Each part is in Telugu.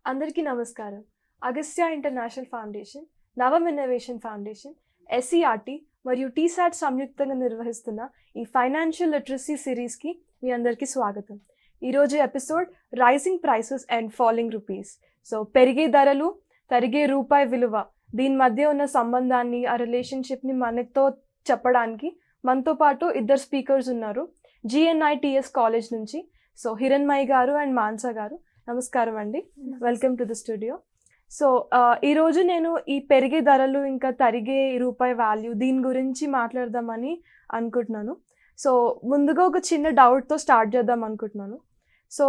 అందరికీ నమస్కారం. Agastya international foundation, Navam innovation foundation, SCERT మరియు టీసాట్ సంయుక్తంగా నిర్వహిస్తున్న ఈ ఫైనాన్షియల్ లిటరసీ సిరీస్కి మీ అందరికీ స్వాగతం. ఈరోజు episode rising prices and falling rupees. So పెరిగే ధరలు, తరిగే రూపాయి విలువ, దీని మధ్య ఉన్న సంబంధాన్ని, ఆ రిలేషన్షిప్ని మనతో చెప్పడానికి మనతో పాటు ఇద్దరు స్పీకర్స్ ఉన్నారు. GNITS కాలేజ్ నుంచి సో హిరణ్మయి గారు అండ్ మాన్సా గారు. నమస్కారం అండి, welcome to the studio. So ఈరోజు నేను ఈ పెరిగే ధరలు ఇంకా తరిగే రూపాయి వాల్యూ దీని గురించి మాట్లాడదామని అనుకుంటున్నాను. సో ముందుగా ఒక చిన్న డౌట్తో స్టార్ట్ చేద్దాం అనుకుంటున్నాను. సో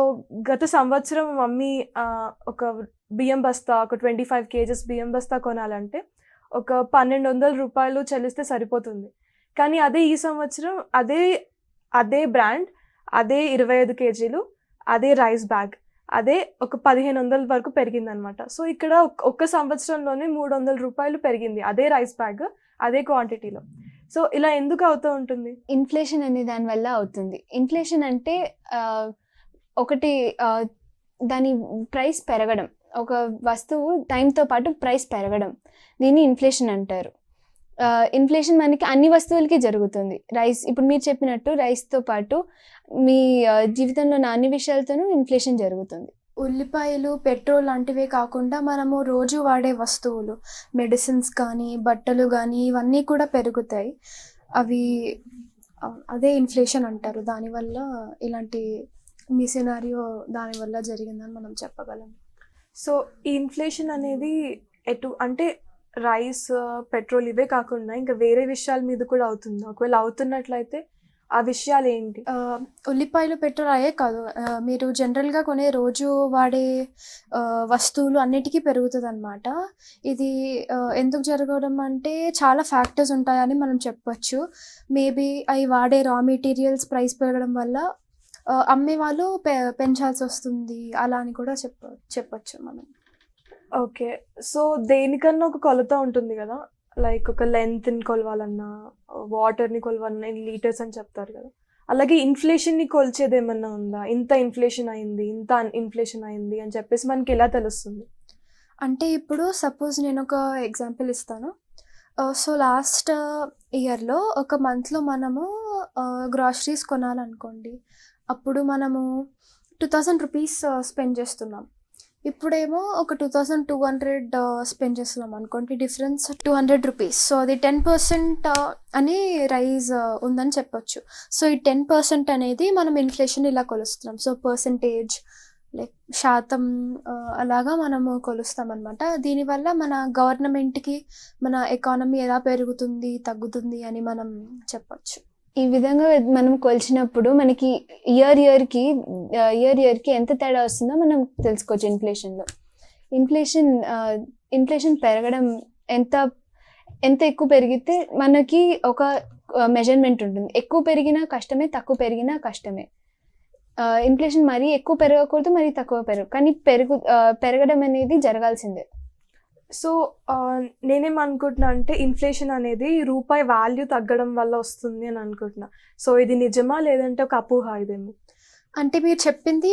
గత సంవత్సరం మమ్మీ ఒక బియ్యం బస్తా, ఒక 25 kgs బియ్యం బస్తా కొనాలంటే ఒక 1200 రూపాయలు చెల్లిస్తే సరిపోతుంది. కానీ అదే ఈ సంవత్సరం అదే బ్రాండ్, అదే 25 kgలు, అదే రైస్ బ్యాగ్, అదే ఒక 1500 వరకు పెరిగిందనమాట. సో ఇక్కడ ఒక్క సంవత్సరంలోనే 300 రూపాయలు పెరిగింది అదే రైస్ బ్యాగ్, అదే క్వాంటిటీలో. సో ఇలా ఎందుకు అవుతూ ఉంటుంది? ఇన్ఫ్లేషన్ అనే దాని వల్ల అవుతుంది. ఇన్ఫ్లేషన్ అంటే ఒకటి దాని ప్రైస్ పెరగడం, ఒక వస్తువు టైంతో పాటు ప్రైస్ పెరగడం, దీన్ని ఇన్ఫ్లేషన్ అంటారు. ఇన్ఫ్లేషన్ మనకి అన్ని వస్తువులకి జరుగుతుంది. రైస్, ఇప్పుడు మీరు చెప్పినట్టు రైస్తో పాటు మీ జీవితంలో ఉన్న అన్ని విషయాలతోనూ ఇన్ఫ్లేషన్ జరుగుతుంది. ఉల్లిపాయలు, పెట్రోల్ లాంటివే కాకుండా మనము రోజు వాడే వస్తువులు, మెడిసిన్స్ కానీ, బట్టలు కానీ, ఇవన్నీ కూడా పెరుగుతాయి. అదే ఇన్ఫ్లేషన్ అంటారు. దానివల్ల ఇలాంటి మీ సినారియో దానివల్ల జరిగిందని మనం చెప్పగలం. సో ఈ ఇన్ఫ్లేషన్ అనేది అంటే రైస్, పెట్రోల్ ఇవే కాకుండా ఇంకా వేరే విషయాల మీద కూడా అవుతుంది? ఒకవేళ అవుతున్నట్లయితే ఆ విషయాలు ఏంటి? ఉల్లిపాయలు, పెట్రోల్ అయ్యే కాదు, మీరు జనరల్గా కొనే రోజు వాడే వస్తువులు అన్నిటికీ పెరుగుతుంది అన్నమాట. ఇది ఎందుకు జరగడం అంటే చాలా ఫ్యాక్టర్స్ ఉంటాయని మనం చెప్పచ్చు. మేబీ అవి వాడే రా మెటీరియల్స్ ప్రైస్ పెరగడం వల్ల అమ్మే వాళ్ళు పెంచాల్సి వస్తుంది, అలా అని కూడా చెప్పచ్చు మనం. ఓకే, సో దేనికన్నా ఒక కొలత ఉంటుంది కదా, లైక్ ఒక లెంత్ని కొలవాలన్నా, వాటర్ని కొలవాలన్నా లీటర్స్ అని చెప్తారు కదా. అలాగే ఇన్ఫ్లేషన్ని కొలిచేది ఏమన్నా ఉందా? ఇంత ఇన్ఫ్లేషన్ అయింది, ఇంత ఇన్ఫ్లేషన్ అయింది అని చెప్పేసి మనకి ఎలా తెలుస్తుంది? అంటే ఇప్పుడు సపోజ్ నేను ఒక ఎగ్జాంపుల్ ఇస్తాను. సో లాస్ట్ ఇయర్లో ఒక మంత్లో మనము గ్రాసరీస్ కొనాలనుకోండి, అప్పుడు మనము 2000 రూపీస్ స్పెండ్ చేస్తున్నాం. ఇప్పుడేమో ఒక 2200 స్పెండ్ చేస్తున్నాం అనుకోండి, డిఫరెన్స్ 200 రూపీస్. సో అది 10% అని రైజ్ ఉందని చెప్పొచ్చు. సో ఈ 10% అనేది మనం ఇన్ఫ్లేషన్ ఇలా కొలుస్తున్నాం. సో పర్సంటేజ్, లైక్ శాతం, అలాగా మనము కొలుస్తాం అనమాట. దీనివల్ల మన గవర్నమెంట్కి మన ఎకానమీ ఎలా పెరుగుతుంది, తగ్గుతుంది అని మనం చెప్పచ్చు. ఈ విధంగా మనం కొలిచినప్పుడు మనకి ఇయర్ ఇయర్కి ఎంత తేడా వస్తుందో మనం తెలుసుకోవచ్చు. ఇన్ఫ్లేషన్ పెరగడం ఎంత ఎక్కువ పెరిగితే మనకి ఒక మెజర్మెంట్ ఉంటుంది. ఎక్కువ పెరిగినా కష్టమే, తక్కువ పెరిగినా కష్టమే. ఇన్ఫ్లేషన్ మరీ ఎక్కువ పెరగకూడదు, మరీ తక్కువ కానీ పెరగడం అనేది జరగాల్సిందే. సో నేనేమనుకుంటున్నా అంటే ఇన్ఫ్లేషన్ అనేది రూపాయి వాల్యూ తగ్గడం వల్ల వస్తుంది అని అనుకుంటున్నా. సో ఇది నిజమా లేదంటే ఒక అపోహ ఇదేమో? అంటే మీరు చెప్పింది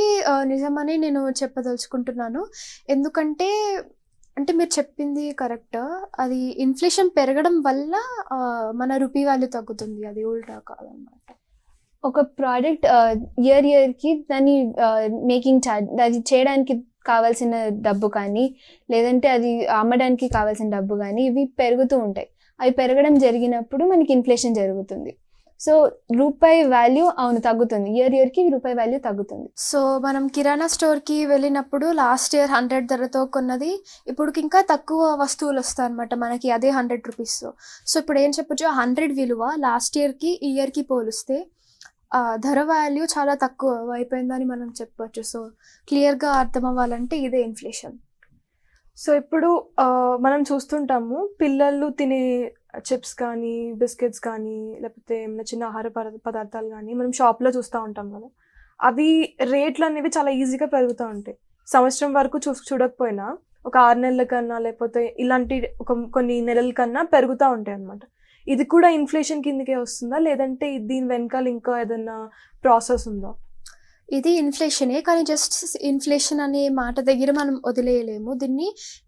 నిజమని నేను చెప్పదలుచుకుంటున్నాను. ఎందుకంటే మీరు చెప్పింది కరెక్ట్. అది ఇన్ఫ్లేషన్ పెరగడం వల్ల మన రూపీ వాల్యూ తగ్గుతుంది, అది ఉల్టా కాదన్నమాట. ఒక ప్రోడక్ట్ ఇయర్కి దాని మేకింగ్ ఛార్జ్, అది చేయడానికి కావాల్సిన డబ్బు కానీ, లేదంటే అది అమ్మడానికి కావాల్సిన డబ్బు కానీ, ఇవి పెరుగుతూ ఉంటాయి. అవి పెరగడం జరిగినప్పుడు మనకి ఇన్ఫ్లేషన్ జరుగుతుంది. సో రూపాయి వాల్యూ తగ్గుతుంది, ఇయర్కి రూపాయి వాల్యూ తగ్గుతుంది. సో మనం కిరాణా స్టోర్కి వెళ్ళినప్పుడు లాస్ట్ ఇయర్ 100 ధరతో కొన్నది ఇప్పుడు ఇంకా తక్కువ వస్తువులు వస్తాయి అనమాట మనకి, అదే 100 రూపీస్. సో ఇప్పుడు ఏం చెప్పచ్చు, 100 విలువ లాస్ట్ ఇయర్కి ఈ ఇయర్కి పోలిస్తే ధర వాల్యూ చాలా తక్కువ అయిపోయిందని మనం చెప్పవచ్చు. సో క్లియర్గా అర్థం అవ్వాలంటే ఇదే ఇన్ఫ్లేషన్. సో ఇప్పుడు మనం చూస్తుంటాము, పిల్లలు తినే చిప్స్ కానీ, బిస్కెట్స్ కానీ, లేకపోతే ఏమైనా చిన్న ఆహార పదార్థాలు కానీ మనం షాప్లో చూస్తూ ఉంటాం కదా. అవి రేట్లు అనేవి చాలా ఈజీగా పెరుగుతూ ఉంటాయి. సంవత్సరం వరకు చూడకపోయినా ఒక 6 నెలల కన్నా, లేకపోతే ఇలాంటి కొన్ని నెలల కన్నా పెరుగుతూ ఉంటాయి అన్నమాట. ఇది కూడా ఇన్ఫ్లేషన్ కిందకే వస్తుందా, లేదంటే దీని వెనకాల ఇంకా ఏదైనా ప్రాసెస్ ఉందా? ఇది ఇన్ఫ్లేషనే, కానీ జస్ట్ ఇన్ఫ్లేషన్ అనే మాట దగ్గర మనం వదిలేయలేము. దీన్ని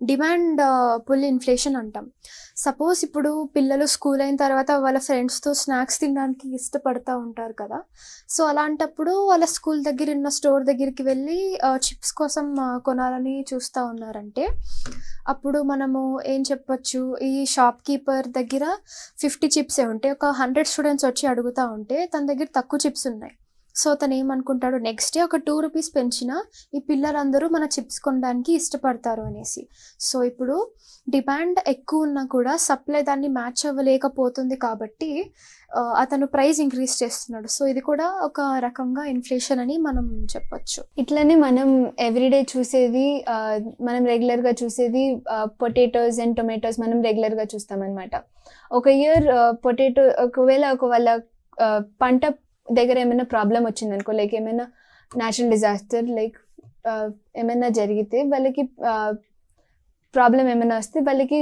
డిమాండ్ పుల్ ఇన్ఫ్లేషన్ అంటాం. సపోజ్ ఇప్పుడు పిల్లలు స్కూల్ అయిన తర్వాత వాళ్ళ ఫ్రెండ్స్తో స్నాక్స్ తినడానికి ఇష్టపడుతూ ఉంటారు కదా. సో అలాంటప్పుడు వాళ్ళ స్కూల్ దగ్గర ఉన్న స్టోర్ దగ్గరికి వెళ్ళి చిప్స్ కోసం కొనాలని చూస్తూ ఉన్నారంటే అప్పుడు మనము ఏం చెప్పొచ్చు, ఈ షాప్ కీపర్ దగ్గర 50 చిప్సే ఉంటే ఒక 100 స్టూడెంట్స్ వచ్చి అడుగుతూ ఉంటే తన దగ్గర తక్కువ చిప్స్ ఉన్నాయి. సో తను ఏమనుకుంటాడు, నెక్స్ట్ డే ఒక 2 రూపీస్ పెంచినా ఈ పిల్లలందరూ మన చిప్స్ కొనడానికి ఇష్టపడతారు అనేసి. సో ఇప్పుడు డిమాండ్ ఎక్కువ ఉన్నా కూడా సప్లై దాన్ని మ్యాచ్ అవ్వలేకపోతుంది కాబట్టి అతను ప్రైస్ ఇంక్రీజ్ చేస్తున్నాడు. సో ఇది కూడా ఒక రకంగా ఇన్ఫ్లేషన్ అని మనం చెప్పొచ్చు. ఇట్లనే మనం ఎవ్రీడే చూసేది, మనం రెగ్యులర్గా చూసేది పొటాటోస్ అండ్ టొమాటోస్ మనం రెగ్యులర్గా చూస్తాం అనమాట. ఒక ఇయర్ పొటాటో ఒకవేళ వాళ్ళ పంట దగ్గర ఏమైనా ప్రాబ్లం వచ్చింది అనుకో, లైక్ ఏమైనా న్యాచురల్ డిజాస్టర్, లైక్ ఏమైనా జరిగితే వాళ్ళకి ప్రాబ్లం ఏమైనా వస్తే వాళ్ళకి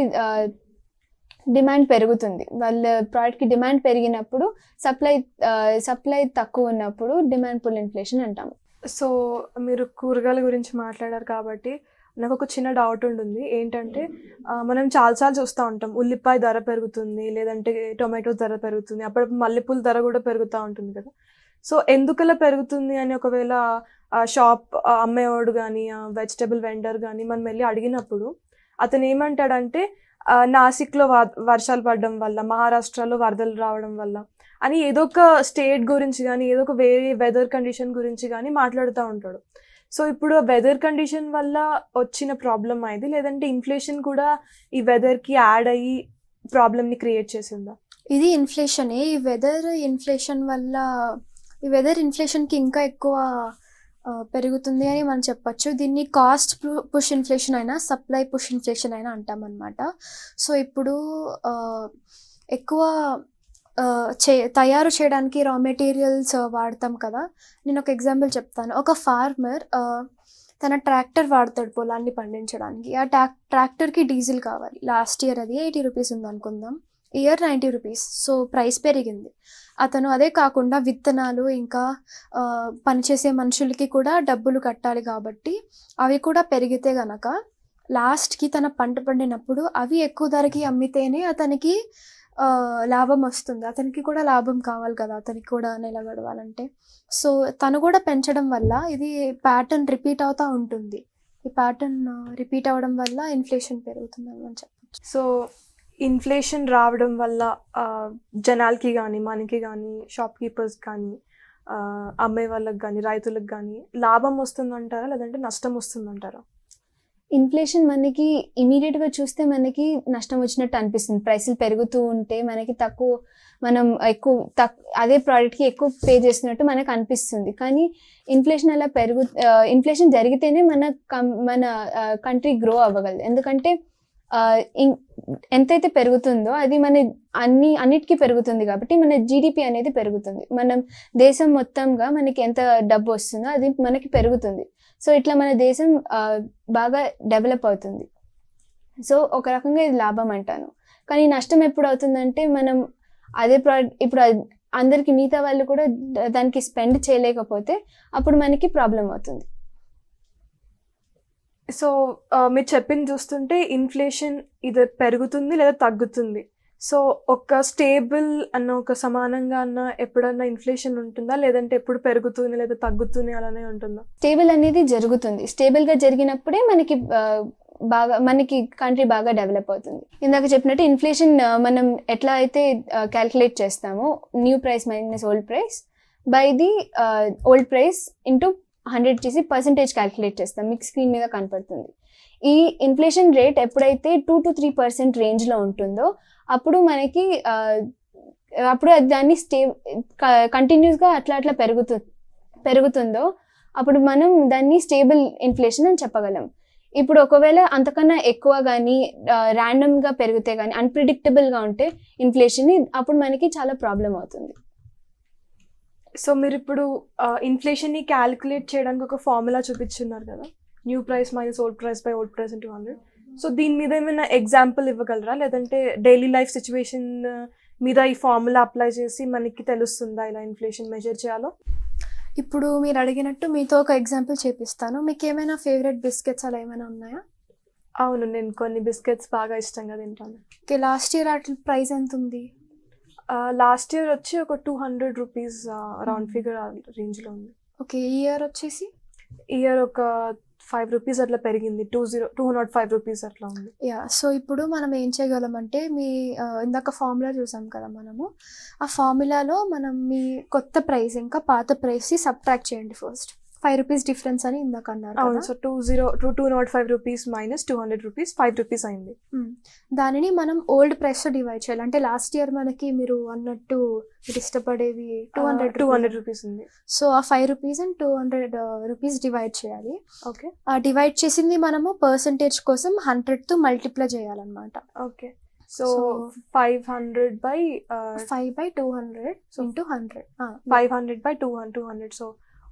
డిమాండ్ పెరుగుతుంది. వాళ్ళ ప్రోడక్ట్కి డిమాండ్ పెరిగినప్పుడు సప్లై తక్కువ ఉన్నప్పుడు డిమాండ్ పుల్ ఇన్ఫ్లేషన్ అంటాము. సో మీరు కూరగాయల గురించి మాట్లాడారు కాబట్టి నాకు ఒక చిన్న డౌట్ ఉంటుంది. ఏంటంటే మనం చాలాసార్లు చూస్తూ ఉంటాం, ఉల్లిపాయ ధర పెరుగుతుంది, లేదంటే టొమాటో ధర పెరుగుతుంది, అప్పుడు మల్లెపూల ధర కూడా పెరుగుతూ ఉంటుంది కదా. సో ఎందుకలా పెరుగుతుంది అని ఒకవేళ షాప్ అమ్మేవాడు కానీ వెజిటబుల్ వెండర్ కానీ మనం వెళ్ళి అడిగినప్పుడు అతను ఏమంటాడంటే నాసిక్లో వర్షాలు పడడం వల్ల, మహారాష్ట్రలో వరదలు రావడం వల్ల అని ఏదో ఒక స్టేట్ గురించి కానీ ఏదో ఒక వేరే వెదర్ కండిషన్ గురించి కానీ మాట్లాడుతూ ఉంటాడు. సో ఇప్పుడు వెదర్ కండిషన్ వల్ల వచ్చిన ప్రాబ్లం అయింది, లేదంటే ఇన్ఫ్లేషన్ కూడా ఈ వెదర్కి యాడ్ అయ్యి ప్రాబ్లమ్ని క్రియేట్ చేసిందా? ఇది ఇన్ఫ్లేషనే. ఈ వెదర్ ఇన్ఫ్లేషన్కి ఇంకా ఎక్కువ పెరుగుతుంది అని మనం చెప్పచ్చు. దీన్ని కాస్ట్ పుష్ ఇన్ఫ్లేషన్ అయినా సప్లై పుష్ ఇన్ఫ్లేషన్ అయినా అంటాం అన్నమాట. సో ఇప్పుడు ఎక్కువ తయారు చేయడానికి రా మెటీరియల్స్ వాడతాం కదా. నేను ఒక ఎగ్జాంపుల్ చెప్తాను. ఒక ఫార్మర్ తన ట్రాక్టర్ వాడతాడు పొలాన్ని పండించడానికి. ఆ ట్రాక్టర్కి డీజిల్ కావాలి. లాస్ట్ ఇయర్ అది 80 రూపీస్ ఉందనుకుందాం, ఇయర్ 90 రూపీస్. సో ప్రైస్ పెరిగింది. అతను అదే కాకుండా విత్తనాలు ఇంకా పనిచేసే మనుషులకి కూడా డబ్బులు కట్టాలి కాబట్టి అవి కూడా పెరిగితే గనక లాస్ట్కి తన పంట పండినప్పుడు అవి ఎక్కువ ధరకి అమ్మితేనే అతనికి లాభం వస్తుంది. అతనికి కూడా లాభం కావాలి కదా, అతనికి కూడా నెల గడవాలంటే. సో తను కూడా పెంచడం వల్ల ఇది ప్యాటర్న్ రిపీట్ అవుతూ ఉంటుంది. ఈ ప్యాటర్న్ రిపీట్ అవ్వడం వల్ల ఇన్ఫ్లేషన్ పెరుగుతుంది అని చెప్పచ్చు. సో ఇన్ఫ్లేషన్ రావడం వల్ల జనాలకి కానీ మనకి కానీ షాప్ కీపర్స్ కానీ అమ్మే వాళ్ళకి కానీ రైతులకు కానీ లాభం వస్తుందంటారా, లేదంటే నష్టం వస్తుందంటారా? ఇన్ఫ్లేషన్ మనకి ఇమీడియట్గా చూస్తే మనకి నష్టం వచ్చినట్టు అనిపిస్తుంది. ప్రైసులు పెరుగుతూ ఉంటే మనకి మనం అదే ప్రోడక్ట్కి ఎక్కువ పే చేస్తున్నట్టు మనకు అనిపిస్తుంది. కానీ ఇన్ఫ్లేషన్ జరిగితేనే మన కంట్రీ గ్రో అవ్వగలదు. ఎందుకంటే ఎంతైతే పెరుగుతుందో అది మన అన్నిటికీ పెరుగుతుంది కాబట్టి మన జీడిపి అనేది పెరుగుతుంది. మనం దేశం మొత్తంగా మనకి ఎంత డబ్బు వస్తుందో అది మనకి పెరుగుతుంది. సో ఇట్లా మన దేశం బాగా డెవలప్ అవుతుంది. సో ఒక రకంగా ఇది లాభం అంటాను. కానీ నష్టం ఎప్పుడు అవుతుందంటే మనం అదే ప్రోడక్ట్ ఇప్పుడు అందరికి మిగతా వాళ్ళు కూడా దానికి స్పెండ్ చేయలేకపోతే అప్పుడు మనకి ప్రాబ్లం అవుతుంది. సో మీరు చెప్పింది చూస్తుంటే ఇన్ఫ్లేషన్ ఇది పెరుగుతుంది లేదా తగ్గుతుంది. సో ఒక స్టేబుల్ అన్న ఒక సమానంగా అన్న ఎప్పుడన్నా ఇన్ఫ్లేషన్ ఉంటుందా, లేదంటే ఎప్పుడు పెరుగుతుంది లేదా తగ్గుతుంది అలానే ఉంటుందా? స్టేబుల్ అనేది జరుగుతుంది. స్టేబుల్గా జరిగినప్పుడే మనకి కంట్రీ బాగా డెవలప్ అవుతుంది. ఇందాక చెప్పినట్టు ఇన్ఫ్లేషన్ మనం ఎట్లా అయితే క్యాల్కులేట్ చేస్తామో new price minus old price by the old price into 100 చేసి పర్సంటేజ్ క్యాల్కులేట్ చేస్తాం. మీకు స్క్రీన్ మీద కనపడుతుంది. ఈ ఇన్ఫ్లేషన్ రేట్ ఎప్పుడైతే 2 to 3% రేంజ్లో ఉంటుందో అప్పుడు మనకి అప్పుడు దాన్ని కంటిన్యూస్గా అట్లా పెరుగుతుందో అప్పుడు మనం దాన్ని స్టేబుల్ ఇన్ఫ్లేషన్ అని చెప్పగలం. ఇప్పుడు ఒకవేళ అంతకన్నా ఎక్కువ కానీ ర్యాండమ్గా పెరిగితే కానీ అన్ప్రిడిక్టబుల్గా ఉంటే ఇన్ఫ్లేషన్ అప్పుడు మనకి చాలా ప్రాబ్లం అవుతుంది. సో మీరు ఇప్పుడు ఇన్ఫ్లేషన్ని క్యాలిక్యులేట్ చేయడానికి ఒక ఫార్ములా చూపించున్నారు కదా, new price minus old price by old price into 100. So దీని మీద ఏమైనా ఎగ్జాంపుల్ ఇవ్వగలరా, లేదంటే డైలీ లైఫ్ సిచ్యువేషన్ మీద ఈ ఫార్ములా అప్లై చేసి మనకి తెలుస్తుందా ఇలా ఇన్ఫ్లేషన్ మెజర్ చేయాలో? ఇప్పుడు మీరు అడిగినట్టు మీతో ఒక ఎగ్జాంపుల్ చేపిస్తాను. మీకు ఏమైనా ఫేవరెట్ బిస్కెట్స్ అలా ఏమైనా ఉన్నాయా? అవును, నేను కొన్ని బిస్కెట్స్ బాగా ఇష్టంగా తింటాను. ఓకే, లాస్ట్ ఇయర్ వాటి ప్రైస్ ఎంత ఉంది? లాస్ట్ ఇయర్ వచ్చి ఒక 200 రూపీస్ రౌండ్ ఫిగర్ రేంజ్లో ఉంది. ఓకే, ఈ ఇయర్ వచ్చేసి ఇయర్ ఒక 5 రూపీస్ అట్లా పెరిగింది, 205 రూపీస్ అట్లా ఉంది. సో ఇప్పుడు మనం ఏం చేయగలమంటే ఇందాక ఫార్ములా చూసాం కదా మనము, ఆ ఫార్ములాలో మనం మీ కొత్త ప్రైస్ ఇంకా పాత ప్రైస్ని సబ్ట్రాక్ట్ చేయండి. ఫస్ట్ 5 రూపీస్ డిఫరెన్స్ అని ఇందాక అన్నారు. అవును, so 205 rupees minus 200 rupees 5 rupees అయింది. దానిని మనం ఓల్డ్ ప్రైస్తో డివైడ్ చేయాలి. అంటే లాస్ట్ ఇయర్ మనకి మీరు అన్నట్టు మీరు ఇష్టపడేవి 200 రూపీస్ ఉంది. సో ఆ 5 రూపీస్ అండ్ 200 రూపీస్ డివైడ్ చేయాలి. ఓకే, ఆ డివైడ్ చేసింది మనము పర్సంటేజ్ కోసం 100తో మల్టిప్లై చేయాలన్నమాట. Okay, so 500 by 5/200 into 100. 500/200, so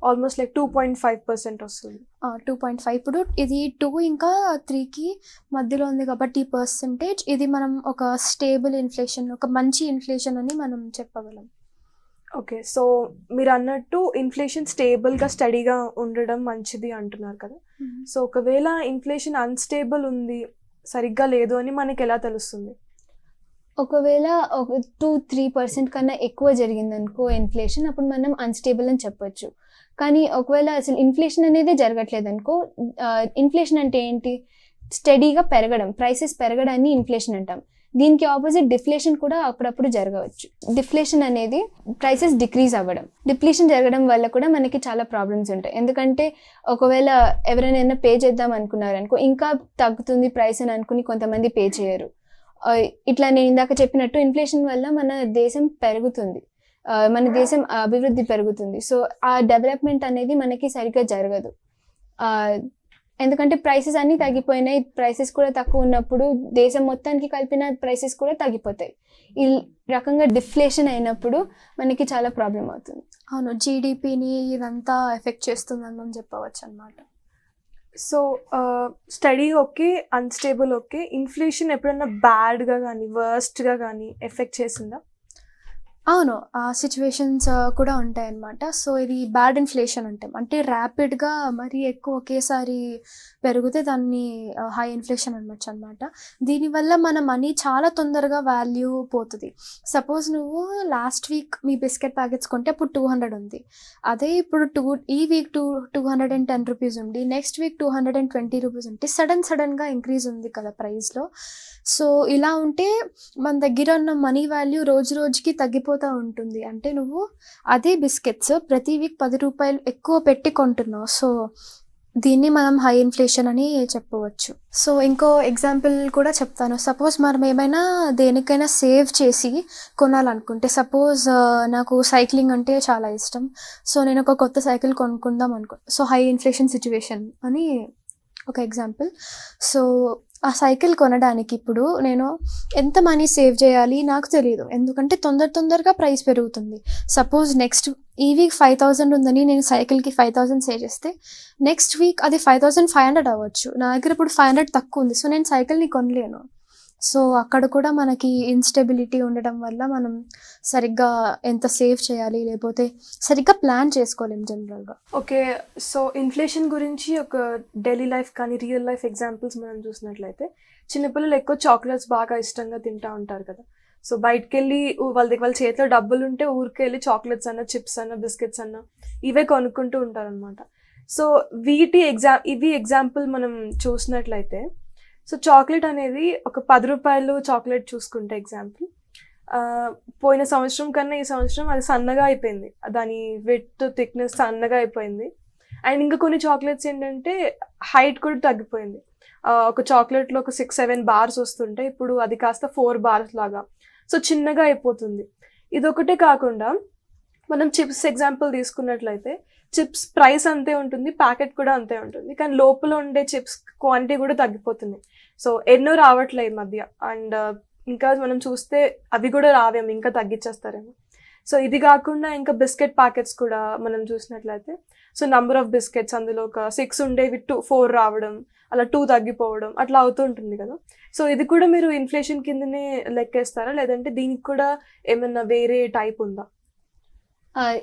almost like 2.5% వస్తుంది. 2.5. ఇప్పుడు ఇది 2 ఇంకా 3కి మధ్యలో ఉంది కాబట్టి ఈ పర్సంటేజ్ ఇది మనం ఒక స్టేబుల్ ఇన్ఫ్లేషన్, ఒక మంచి ఇన్ఫ్లేషన్ అని మనం చెప్పగలం. ఓకే, సో మీరు అన్నట్టు ఇన్ఫ్లేషన్ స్టేబుల్గా స్టడీగా ఉండడం మంచిది అంటున్నారు కదా. సో ఒకవేళ ఇన్ఫ్లేషన్ అన్స్టేబుల్ ఉంది, సరిగ్గా లేదు అని మనకి ఎలా తెలుస్తుంది? ఒకవేళ 2-3% కన్నా ఎక్కువ జరిగిందనుకో ఇన్ఫ్లేషన్, అప్పుడు మనం అన్స్టేబుల్ అని చెప్పొచ్చు. కానీ ఒకవేళ అసలు ఇన్ఫ్లేషన్ అనేది జరగట్లేదు అనుకో, ఇన్ఫ్లేషన్ అంటే ఏంటి? స్టడీగా పెరగడం, ప్రైసెస్ పెరగడాన్ని ఇన్ఫ్లేషన్ అంటాం. దీనికి ఆపోజిట్ డిఫ్లేషన్ కూడా అప్పుడప్పుడు జరగవచ్చు. డిఫ్లేషన్ అనేది ప్రైసెస్ డిక్రీజ్ అవ్వడం. డిప్లీషన్ జరగడం వల్ల కూడా మనకి చాలా ప్రాబ్లమ్స్ ఉంటాయి. ఎందుకంటే ఒకవేళ ఎవరైనా పే చేద్దాం అనుకున్నారనుకో, ఇంకా తగ్గుతుంది ప్రైస్ అని అనుకుని కొంతమంది పే చేయరు. ఇట్లా నేను ఇందాక చెప్పినట్టు ఇన్ఫ్లేషన్ వల్ల మన దేశం పెరుగుతుంది, మన దేశం అభివృద్ధి పెరుగుతుంది. సో ఆ డెవలప్మెంట్ అనేది మనకి సరిగ్గా జరగదు. ఎందుకంటే ప్రైసెస్ అన్నీ తగ్గిపోయినాయి, ప్రైసెస్ కూడా తక్కువ ఉన్నప్పుడు దేశం మొత్తానికి కలిపిన ప్రైసెస్ కూడా తగ్గిపోతాయి. ఈ రకంగా డిఫ్లేషన్ అయినప్పుడు మనకి చాలా ప్రాబ్లం అవుతుంది. అవును, జీడిపిని ఇదంతా ఎఫెక్ట్ చేస్తుందని మనం చెప్పవచ్చు అన్నమాట. So study okay, unstable okay, inflation ఎప్పుడైనా బ్యాడ్గా కానీ వర్స్ట్గా కానీ ఎఫెక్ట్ చేసిందా? అవును, ఆ సిచ్యువేషన్స్ కూడా ఉంటాయన్నమాట. సో ఇది బ్యాడ్ ఇన్ఫ్లేషన్ అంటాం. అంటే ర్యాపిడ్గా మరీ ఎక్కువ ఒకేసారి పెరిగితే దాన్ని హై ఇన్ఫ్లేషన్ అనవచ్చు అనమాట. దీనివల్ల మన మనీ చాలా తొందరగా వాల్యూ పోతుంది. సపోజ్ నువ్వు లాస్ట్ వీక్ మీ బిస్కెట్ ప్యాకెట్స్ కొంటే అప్పుడు 200 ఉంది. అదే ఇప్పుడు ఈ వీక్ 210 రూపీస్ ఉంది, నెక్స్ట్ వీక్ 220 రూపీస్ ఉంటే సడన్గా ఇంక్రీజ్ ఉంది కదా ప్రైస్లో. సో ఇలా ఉంటే మన దగ్గర ఉన్న మనీ వాల్యూ రోజు రోజుకి తగ్గిపోతూ ఉంటుంది. అంటే నువ్వు అదే బిస్కెట్స్ ప్రతి వీక్ 10 రూపాయలు ఎక్కువ పెట్టి కొంటున్నావు. సో దీన్ని మనం హై ఇన్ఫ్లేషన్ అని చెప్పవచ్చు. సో ఇంకో ఎగ్జాంపుల్ కూడా చెప్తాను. సపోజ్ మనం ఏమైనా దేనికైనా సేవ్ చేసి కొనాలనుకుంటే, సపోజ్ నాకు సైక్లింగ్ అంటే చాలా ఇష్టం. సో నేను ఒక కొత్త సైకిల్ కొనుక్కుందాం సో హై ఇన్ఫ్లేషన్ సిచ్యువేషన్ అని ఒక ఎగ్జాంపుల్. సో ఆ సైకిల్ కొనడానికి ఇప్పుడు నేను ఎంత మనీ సేవ్ చేయాలి నాకు తెలియదు, ఎందుకంటే తొందరగా ప్రైస్ పెరుగుతుంది. సపోజ్ నెక్స్ట్ ఈ వీక్ 5000 ఉందని నేను సైకిల్కి 5000 సేవ్ చేస్తే నెక్స్ట్ వీక్ అది 5500 అవ్వచ్చు. నా దగ్గర ఇప్పుడు 500 తక్కువ ఉంది, సో నేను సైకిల్ని కొనలేను. సో అక్కడ కూడా మనకి ఇన్స్టెబిలిటీ ఉండడం వల్ల మనం సరిగ్గా ఎంత సేవ్ చేయాలి, లేకపోతే సరిగ్గా ప్లాన్ చేసుకోలేం జనరల్గా. ఓకే, సో ఇన్ఫ్లేషన్ గురించి ఒక డైలీ లైఫ్ కానీ రియల్ లైఫ్ ఎగ్జాంపుల్స్ మనం చూసినట్లయితే, చిన్నపిల్లలు ఎక్కువ చాక్లెట్స్ బాగా ఇష్టంగా తింటూ ఉంటారు కదా. సో బయటకు వెళ్ళి వాళ్ళ చేతిలో డబ్బులు ఉంటే ఊరికి వెళ్ళి చాక్లెట్స్ అన్న, చిప్స్ అన్న, బిస్కెట్స్ అన్న ఇవే కొనుక్కుంటూ ఉంటారనమాట. సో ఇవి ఎగ్జాంపుల్ మనం చూసినట్లయితే, సో చాక్లెట్ అనేది ఒక 10 రూపాయలు చాక్లెట్ చూసుకుంటే ఎగ్జాంపుల్, పోయిన సంవత్సరం కన్నా ఈ సంవత్సరం అది సన్నగా అయిపోయింది, దాని విడ్త్ థిక్నెస్ సన్నగా అయిపోయింది. అండ్ ఇంకా కొన్ని చాక్లెట్స్ ఏంటంటే హైట్ కూడా తగ్గిపోయింది. ఒక చాక్లెట్లో ఒక 6-7 బార్స్ వస్తుంటే ఇప్పుడు అది కాస్త 4 బార్స్ లాగా, సో చిన్నగా అయిపోతుంది. ఇదొకటే కాకుండా మనం చిప్స్ ఎగ్జాంపుల్ తీసుకున్నట్లయితే, చిప్స్ ప్రైస్ అంతే ఉంటుంది, ప్యాకెట్ కూడా అంతే ఉంటుంది, కానీ లోపల ఉండే చిప్స్ క్వాంటిటీ కూడా తగ్గిపోతుంది. సో ఎన్నో రావట్లే ఈ మధ్య. అండ్ ఇంకా మనం చూస్తే అవి కూడా రావేమో, ఇంకా తగ్గించేస్తారేమో. సో ఇది కాకుండా ఇంకా బిస్కెట్ ప్యాకెట్స్ కూడా మనం చూసినట్లయితే, సో నంబర్ ఆఫ్ బిస్కెట్స్ అందులో ఒక 6 ఉండేవి 4 రావడం, అలా 2 తగ్గిపోవడం అట్లా అవుతూ ఉంటుంది కదా. సో ఇది కూడా మీరు ఇన్ఫ్లేషన్ కిందనే లెక్కేస్తారా, లేదంటే దీనికి కూడా ఏమన్నా వేరే టైప్ ఉందా?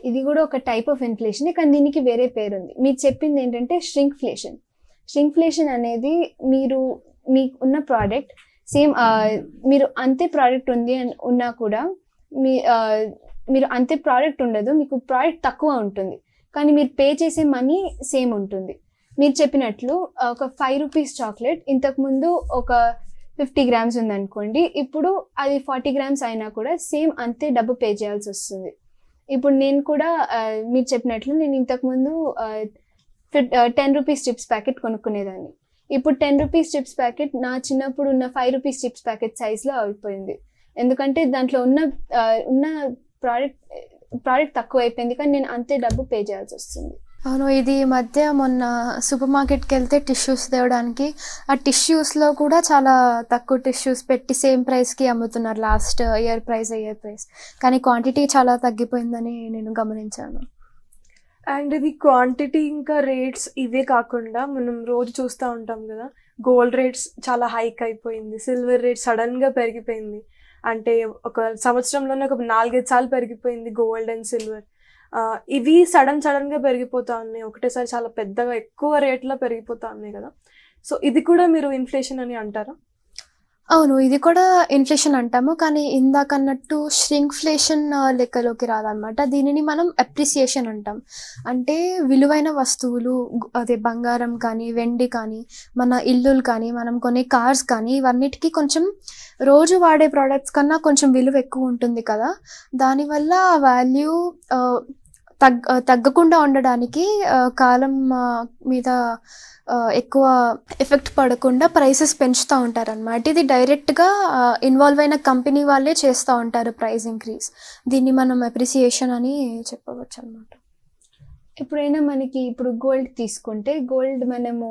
ఇది కూడా ఒక టైప్ ఆఫ్ ఇన్ఫ్లేషన్, కానీ దీనికి వేరే పేరు ఉంది. మీరు చెప్పింది ఏంటంటే ష్రింక్ఫ్లేషన్. ష్రింక్ఫ్లేషన్ అనేది మీకు ఉన్న ప్రోడక్ట్ సేమ్, మీరు అంతే ప్రోడక్ట్ ఉంది ఉన్నా కూడా మీరు అంతే ప్రోడక్ట్ ఉండదు, మీకు ప్రోడక్ట్ తక్కువ ఉంటుంది, కానీ మీరు పే చేసే మనీ సేమ్ ఉంటుంది. మీరు చెప్పినట్లు ఒక 5 రూపీస్ చాక్లెట్ ఇంతకుముందు ఒక 50 grams ఉందనుకోండి, ఇప్పుడు అది 40 grams అయినా కూడా సేమ్ అంతే డబ్బు పే చేయాల్సి వస్తుంది. ఇప్పుడు నేను కూడా మీరు చెప్పినట్లు నేను ఇంతకుముందు 10 రూపీస్ చిప్స్ ప్యాకెట్ కొనుక్కునేదాన్ని. ఇప్పుడు 10 రూపీస్ చిప్స్ ప్యాకెట్ నా చిన్నప్పుడు ఉన్న 5 రూపీస్ చిప్స్ ప్యాకెట్ సైజ్లో అయిపోయింది. ఎందుకంటే దాంట్లో ఉన్న ప్రోడక్ట్ తక్కువ అయిపోయింది, కానీ నేను అంతే డబ్బు పే చేయాల్సి వస్తుంది. అవును, ఇది మధ్య మొన్న సూపర్ మార్కెట్కి వెళ్తే టిష్యూస్ తేవడానికి ఆ టిష్యూస్లో కూడా చాలా తక్కువ టిష్యూస్ పెట్టి సేమ్ ప్రైస్కి అమ్ముతున్నారు, లాస్ట్ ఇయర్ ప్రైస్, కానీ క్వాంటిటీ చాలా తగ్గిపోయిందని నేను గమనించాను. అండ్ ఇది క్వాంటిటీ ఇంకా రేట్స్ ఇవే కాకుండా మనం రోజు చూస్తూ ఉంటాం కదా, గోల్డ్ రేట్స్ చాలా హైక్ అయిపోయింది, సిల్వర్ రేట్ సడన్గా పెరిగిపోయింది. అంటే ఒక సంవత్సరంలోనే ఒక 4-5 సార్లు పెరిగిపోయింది గోల్డ్ అండ్ సిల్వర్. ఇవి సడన్గా పెరిగిపోతా ఉన్నాయి, ఒకటేసారి చాలా పెద్దగా ఎక్కువ రేట్లో పెరిగిపోతా ఉన్నాయి కదా. సో ఇది కూడా మీరు ఇన్ఫ్లేషన్ అని అంటారా? అవును, ఇది కూడా ఇన్ఫ్లేషన్ అంటాము, కానీ ఇందాక అన్నట్టు ష్రింక్ఫ్లేషన్ లెక్కలోకి రాదనమాట. దీనిని మనం అప్రిసియేషన్ అంటాం. అంటే విలువైన వస్తువులు, అదే బంగారం కానీ వెండి కానీ మన ఇల్లులు కానీ మనం కొనే కార్స్ కానీ ఇవన్నిటికీ కొంచెం రోజు వాడే ప్రోడక్ట్స్ కన్నా కొంచెం విలువ ఎక్కువ ఉంటుంది కదా, దానివల్ల వాల్యూ తగ్గకుండా ఉండడానికి కాలం మీద ఎక్కువ ఎఫెక్ట్ పడకుండా ప్రైసెస్ పెంచుతూ ఉంటారనమాట. ఇది డైరెక్ట్గా ఇన్వాల్వ్ అయిన కంపెనీ వాళ్ళే చేస్తూ ఉంటారు ప్రైస్ ఇంక్రీజ్. దీన్ని మనం అప్రిసియేషన్ అని చెప్పవచ్చు అనమాట. ఎప్పుడైనా మనకి ఇప్పుడు గోల్డ్ తీసుకుంటే, గోల్డ్ మనము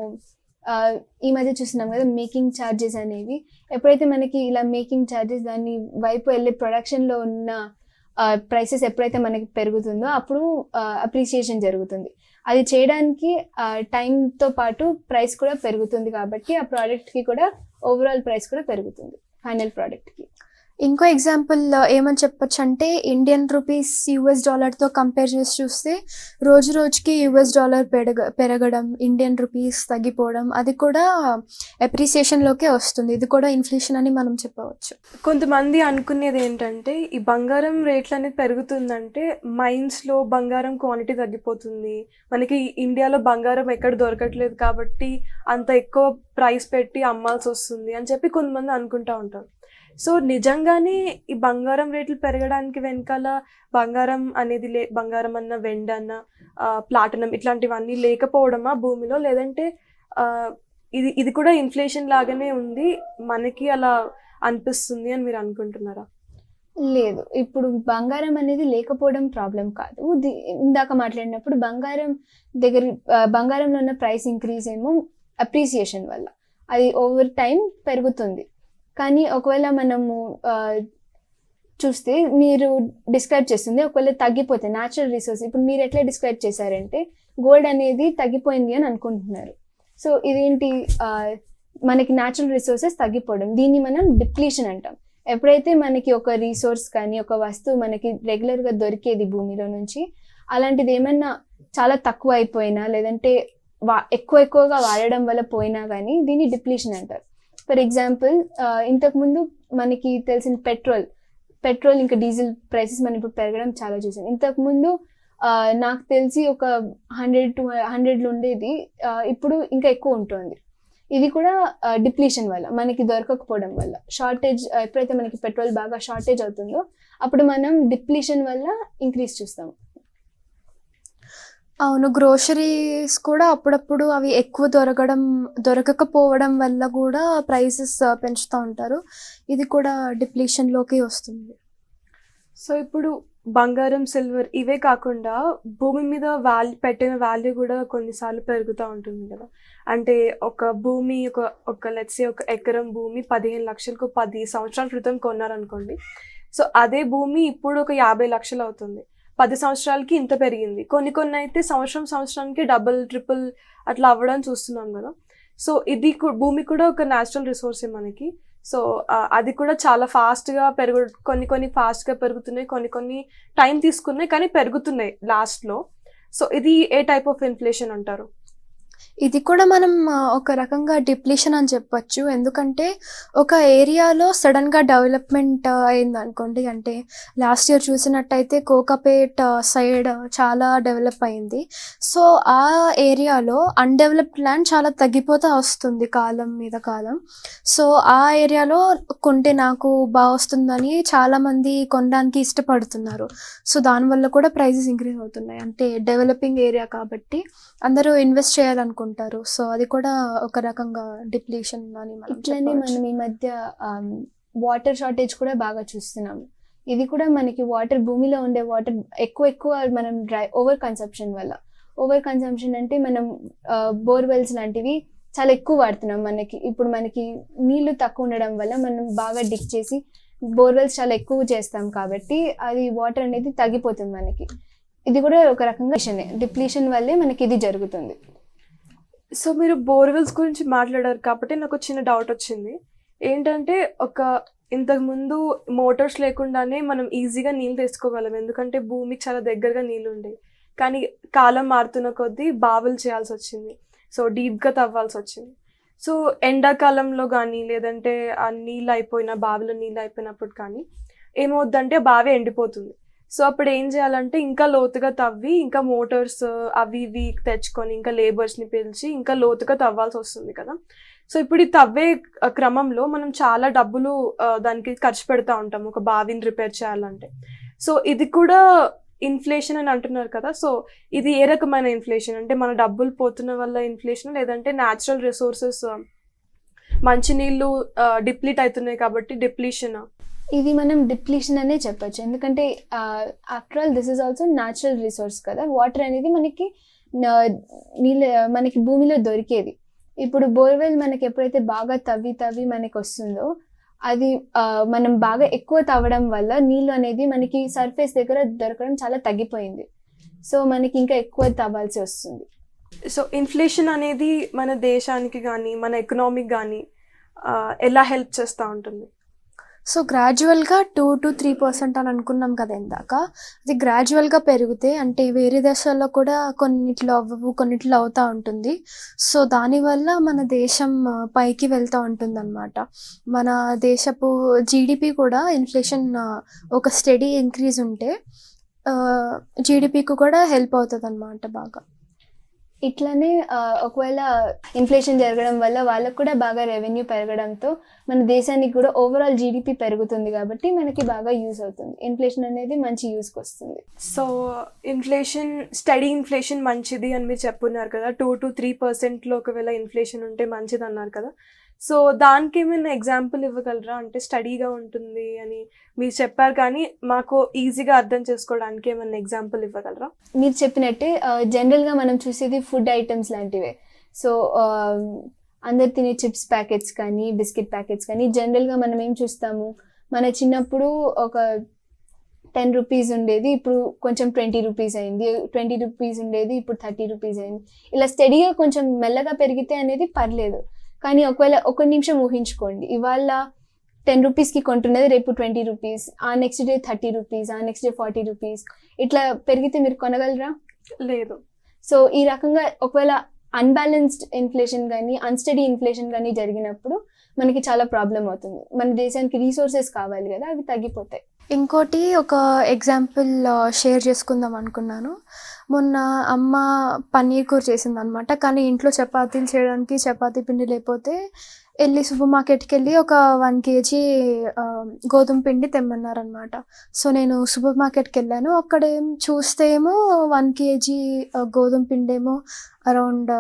ఈ మధ్య చూస్తున్నాం కదా మేకింగ్ ఛార్జెస్ అనేవి. ఎప్పుడైతే మనకి ఇలా మేకింగ్ ఛార్జెస్ దాని వైపు వెళ్ళే ప్రొడక్షన్లో ఉన్న ప్రైసెస్ ఎప్పుడైతే మనకి పెరుగుతుందో అప్పుడు అప్రిసియేషన్ జరుగుతుంది. అది చేయడానికి టైంతో పాటు ప్రైస్ కూడా పెరుగుతుంది, కాబట్టి ఆ ప్రోడక్ట్కి కూడా ఓవరాల్ ప్రైస్ కూడా పెరుగుతుంది ఫైనల్ ప్రోడక్ట్కి. ఇంకో ఎగ్జాంపుల్ ఏమని చెప్పొచ్చు అంటే, ఇండియన్ రూపీస్ US డాలర్తో కంపేర్ చేసి చూస్తే రోజు రోజుకి US డాలర్ పెరగడం, ఇండియన్ రూపీస్ తగ్గిపోవడం, అది కూడా అప్రిసియేషన్లోకే వస్తుంది. ఇది కూడా ఇన్ఫ్లేషన్ అని మనం చెప్పవచ్చు. కొంతమంది అనుకునేది ఏంటంటే, ఈ బంగారం రేట్లు అనేది పెరుగుతుందంటే మైన్స్లో బంగారం క్వాంటిటీ తగ్గిపోతుంది, మనకి ఇండియాలో బంగారం ఎక్కడ దొరకట్లేదు కాబట్టి అంత ఎక్కువ ప్రైస్ పెట్టి అమ్మాల్సి వస్తుంది అని చెప్పి కొంతమంది అనుకుంటూ ఉంటారు. సో నిజంగానే ఈ బంగారం రేట్లు పెరగడానికి వెనకాల బంగారం అనేది బంగారం అన్న వెండి అన్న ప్లాటినం ఇట్లాంటివన్నీ లేకపోవడమా భూమిలో, లేదంటే ఇది కూడా ఇన్ఫ్లేషన్ లాగానే ఉంది మనకి అలా అనిపిస్తుంది అని మీరు అనుకుంటున్నారా? లేదు, ఇప్పుడు బంగారం అనేది లేకపోవడం ప్రాబ్లం కాదు. ఇందాక మాట్లాడినప్పుడు బంగారంలో ఉన్న ప్రైస్ ఇంక్రీజ్ ఏమో అప్రిసియేషన్ వల్ల, అది ఓవర్ టైం పెరుగుతుంది. కానీ ఒకవేళ మనము చూస్తే మీరు డిస్క్రైబ్ చేస్తుంది ఒకవేళ తగ్గిపోతే న్యాచురల్ రిసోర్స్, ఇప్పుడు మీరు ఎట్లా డిస్క్రైబ్ చేశారంటే గోల్డ్ అనేది తగ్గిపోయింది అని అనుకుంటున్నారు. సో ఇదేంటి, మనకి న్యాచురల్ రిసోర్సెస్ తగ్గిపోవడం, దీన్ని మనం డిప్లీషన్ అంటాం. ఎప్పుడైతే మనకి ఒక రిసోర్స్ కానీ ఒక వస్తువు మనకి రెగ్యులర్గా దొరికేది భూమిలో నుంచి, అలాంటిది ఏమన్నా చాలా తక్కువ అయిపోయినా లేదంటే ఎక్కువగా వాడడం వల్ల పోయినా కానీ దీన్ని డిప్లీషన్ అంటారు. ఫర్ ఎగ్జాంపుల్, ఇంతకుముందు మనకి తెలిసిన పెట్రోల్ ఇంకా డీజిల్ ప్రైసెస్ మనం ఇప్పుడు పెరగడం చాలా చూసాం. ఇంతకుముందు నాకు తెలిసి ఒక 100 ఉండేది, ఇప్పుడు ఇంకా ఎక్కువ ఉంటుంది. ఇది కూడా డిప్లీషన్ వల్ల, మనకి దొరకకపోవడం వల్ల, షార్టేజ్, ఎప్పుడైతే మనకి పెట్రోల్ బాగా షార్టేజ్ అవుతుందో అప్పుడు మనం డిప్లీషన్ వల్ల ఇంక్రీజ్ చూస్తాము. అవును, గ్రోసరీస్ కూడా అప్పుడప్పుడు అవి ఎక్కువ దొరకకపోవడం వల్ల కూడా ప్రైసెస్ పెంచుతూ ఉంటారు. ఇది కూడా డిప్లీషన్లోకి వస్తుంది. సో ఇప్పుడు బంగారం, సిల్వర్ ఇవే కాకుండా భూమి మీద పెట్టిన వాల్యూ కూడా కొన్నిసార్లు పెరుగుతూ ఉంటుంది కదా. అంటే ఒక భూమి ఒక లెట్స్ సే ఒక ఎకరం భూమి 15 లక్షలకు 10 సంవత్సరాల క్రితం కొన్నారనుకోండి. సో అదే భూమి ఇప్పుడు ఒక 50 లక్షలు అవుతుంది. 10 సంవత్సరాలకి ఇంత పెరిగింది. కొన్ని అయితే సంవత్సరానికి డబుల్ ట్రిపుల్ అట్లా అవ్వడం చూస్తున్నాం కదా. సో ఇది భూమి కూడా ఒక న్యాచురల్ రిసోర్సే మనకి. సో అది కూడా చాలా ఫాస్ట్గా కొన్ని ఫాస్ట్గా పెరుగుతున్నాయి, కొన్ని టైం తీసుకున్నాయి కానీ పెరుగుతున్నాయి లాస్ట్లో. సో ఇది ఏ టైప్ ఆఫ్ ఇన్ఫ్లేషన్ అంటారు? ఇది కూడా మనం ఒక రకంగా డిప్లీషన్ అని చెప్పొచ్చు. ఎందుకంటే ఒక ఏరియాలో సడన్గా డెవలప్మెంట్ అయింది అనుకోండి, అంటే లాస్ట్ ఇయర్ చూసినట్టయితే కోకాపేట్ సైడ్ చాలా డెవలప్ అయింది. సో ఆ ఏరియాలో అన్డెవలప్డ్ ల్యాండ్ చాలా తగ్గిపోతూ వస్తుంది కాలం మీద కాలం. సో ఆ ఏరియాలో కొంటే నాకు బాగా వస్తుందని చాలామంది కొనడానికి ఇష్టపడుతున్నారు. సో దానివల్ల కూడా ప్రైజెస్ ఇంక్రీజ్ అవుతున్నాయి. అంటే డెవలపింగ్ ఏరియా కాబట్టి అందరూ ఇన్వెస్ట్ చేయాలనుకుంటారు. సో అది కూడా ఒక రకంగా డిప్లీషన్ అని ఇట్లనే మనం ఈ మధ్య వాటర్ షార్టేజ్ కూడా బాగా చూస్తున్నాము. ఇది కూడా మనకి వాటర్, భూమిలో ఉండే వాటర్ ఎక్కువ మనం ఓవర్ కన్సంప్షన్ అంటే మనం బోర్వెల్స్ లాంటివి చాలా ఎక్కువ వాడుతున్నాం. మనకి నీళ్లు తక్కువ ఉండడం వల్ల మనం బాగా డిక్ చేసి బోర్వెల్స్ చాలా ఎక్కువ చేస్తాం కాబట్టి అది వాటర్ అనేది తగ్గిపోతుంది మనకి. ఇది కూడా ఒక రకంగా డిప్లీషన్ వల్లే మనకి ఇది జరుగుతుంది. సో మీరు బోర్వెల్స్ గురించి మాట్లాడారు కాబట్టి నాకు చిన్న డౌట్ వచ్చింది. ఏంటంటే ఇంతకుముందు మోటార్స్ లేకుండానే మనం ఈజీగా నీళ్ళు తెచ్చుకోగలం, ఎందుకంటే భూమికి చాలా దగ్గరగా నీళ్ళు ఉండేవి. కానీ కాలం మారుతున్న కొద్దీ బావులు చేయాల్సి వచ్చింది, సో డీప్గా తవ్వాల్సి వచ్చింది. సో ఎండాకాలంలో కానీ లేదంటే ఆ బావిలో నీళ్ళు అయిపోయినప్పుడు కానీ ఏమవుద్దంటే బావి ఎండిపోతుంది. సో అప్పుడు ఏం చేయాలంటే ఇంకా లోతుగా తవ్వి ఇంకా మోటార్స్ అవి ఇవి తెచ్చుకొని ఇంకా లేబర్స్ని పిలిచి ఇంకా లోతుగా తవ్వాల్సి వస్తుంది కదా. సో ఇప్పుడు ఈ తవ్వే క్రమంలో మనం చాలా డబ్బులు దానికి ఖర్చు పెడతా ఉంటాం ఒక బావిని రిపేర్ చేయాలంటే. సో ఇది కూడా ఇన్ఫ్లేషన్ అని అంటున్నారు కదా. సో ఇది ఏ రకమైన ఇన్ఫ్లేషన్? అంటే మన డబ్బులు పోతున్న వల్ల ఇన్ఫ్లేషన్, లేదంటే న్యాచురల్ రిసోర్సెస్ మంచినీళ్ళు డిప్లీట్ అవుతున్నాయి కాబట్టి డిప్లీషన్? ఇది మనం డిప్లీషన్ అనే చెప్పచ్చు. ఎందుకంటే after all this is also natural resource కదా. వాటర్ అనేది మనకి భూమిలో దొరికేది. ఇప్పుడు బోర్వెల్ మనకి ఎప్పుడైతే బాగా తవ్వి మనకి వస్తుందో అది మనం బాగా ఎక్కువ తవ్వడం వల్ల నీళ్ళు అనేది మనకి సర్ఫేస్ దగ్గర దొరకడం చాలా తగ్గిపోయింది. సో మనకి ఇంకా ఎక్కువ తవ్వాల్సి వస్తుంది. సో ఇన్ఫ్లేషన్ అనేది మన దేశానికి కానీ మన ఎకనామీకి కానీ ఎలా హెల్ప్ చేస్తూ ఉంటుంది? సో గ్రాడ్యువల్గా 2 to 3% అని అనుకున్నాం కదా ఇందాక, అది గ్రాడ్యువల్గా పెరిగితే, అంటే వేరే దేశాల్లో కూడా కొన్నిట్లో అవ్వవు కొన్నిట్లో అవుతూ ఉంటుంది. సో దానివల్ల మన దేశం పైకి వెళ్తూ ఉంటుంది అనమాట. మన దేశపు జీడిపి కూడా ఇన్ఫ్లేషన్ ఒక స్టడీ ఇంక్రీజ్ ఉంటే జీడిపికి కూడా హెల్ప్ అవుతుంది అనమాట బాగా. ఇట్లానే ఒకవేళ ఇన్ఫ్లేషన్ జరగడం వల్ల వాళ్ళకు కూడా బాగా రెవెన్యూ పెరగడంతో మన దేశానికి కూడా ఓవరాల్ జీడిపి పెరుగుతుంది కాబట్టి మనకి బాగా యూజ్ అవుతుంది. ఇన్ఫ్లేషన్ అనేది మంచి యూజ్కి వస్తుంది. సో స్టడీ ఇన్ఫ్లేషన్ మంచిది అని మీరు చెప్పున్నారు కదా, 2 to 3% ఒకవేళ ఇన్ఫ్లేషన్ ఉంటే మంచిది అన్నారు కదా. సో దానికి ఏమైనా ఎగ్జాంపుల్ ఇవ్వగలరా? అంటే స్టడీగా ఉంటుంది అని మీరు చెప్పారు కానీ మాకు ఈజీగా అర్థం చేసుకోవడానికి ఏమైనా ఎగ్జాంపుల్ ఇవ్వగలరా? మీరు చెప్పినట్టే జనరల్గా మనం చూసేది ఫుడ్ ఐటమ్స్ లాంటివే. సో అందరు తినే చిప్స్ ప్యాకెట్స్ కానీ బిస్కెట్ ప్యాకెట్స్ కానీ జనరల్గా మనం ఏం చూస్తాము, మన చిన్నప్పుడు ఒక 10 రూపీస్ ఉండేది, ఇప్పుడు కొంచెం 20 రూపీస్ అయింది. 20 రూపీస్ ఉండేది, ఇప్పుడు 30 రూపీస్ అయింది. ఇలా స్టడీగా కొంచెం మెల్లగా పెరిగితే అనేది పర్లేదు. కానీ ఒకవేళ ఒక నిమిషం ఊహించుకోండి, ఇవాళ 10 రూపీస్కి కొంటున్నది రేపు 20 రూపీస్, ఆ నెక్స్ట్ డే 30 రూపీస్, ఆ నెక్స్ట్ డే 40 రూపీస్, ఇట్లా పెరిగితే మీరు కొనగలరా? లేదు. సో ఈ రకంగా ఒకవేళ అన్బ్యాలెన్స్డ్ ఇన్ఫ్లేషన్ కానీ అన్స్టడీ ఇన్ఫ్లేషన్ కానీ జరిగినప్పుడు మనకి చాలా ప్రాబ్లం అవుతుంది. మన దేశానికి రీసోర్సెస్ కావాలి కదా, అవి తగ్గిపోతాయి. ఇంకోటి ఒక ఎగ్జాంపుల్ షేర్ చేసుకుందాం అనుకున్నాను. మొన్న అమ్మ పన్నీర్ కూర చేసింది అనమాట. కానీ ఇంట్లో చపాతీలు చేయడానికి చపాతీ పిండి లేకపోతే వెళ్ళి సూపర్ మార్కెట్కి వెళ్ళి ఒక 1 kg గోధుమ పిండి తెమ్మన్నారనమాట. సో నేను సూపర్ మార్కెట్కి వెళ్ళాను. అక్కడ చూస్తే ఏమో 1 kg గోధుమ పిండి ఏమో అరౌండ్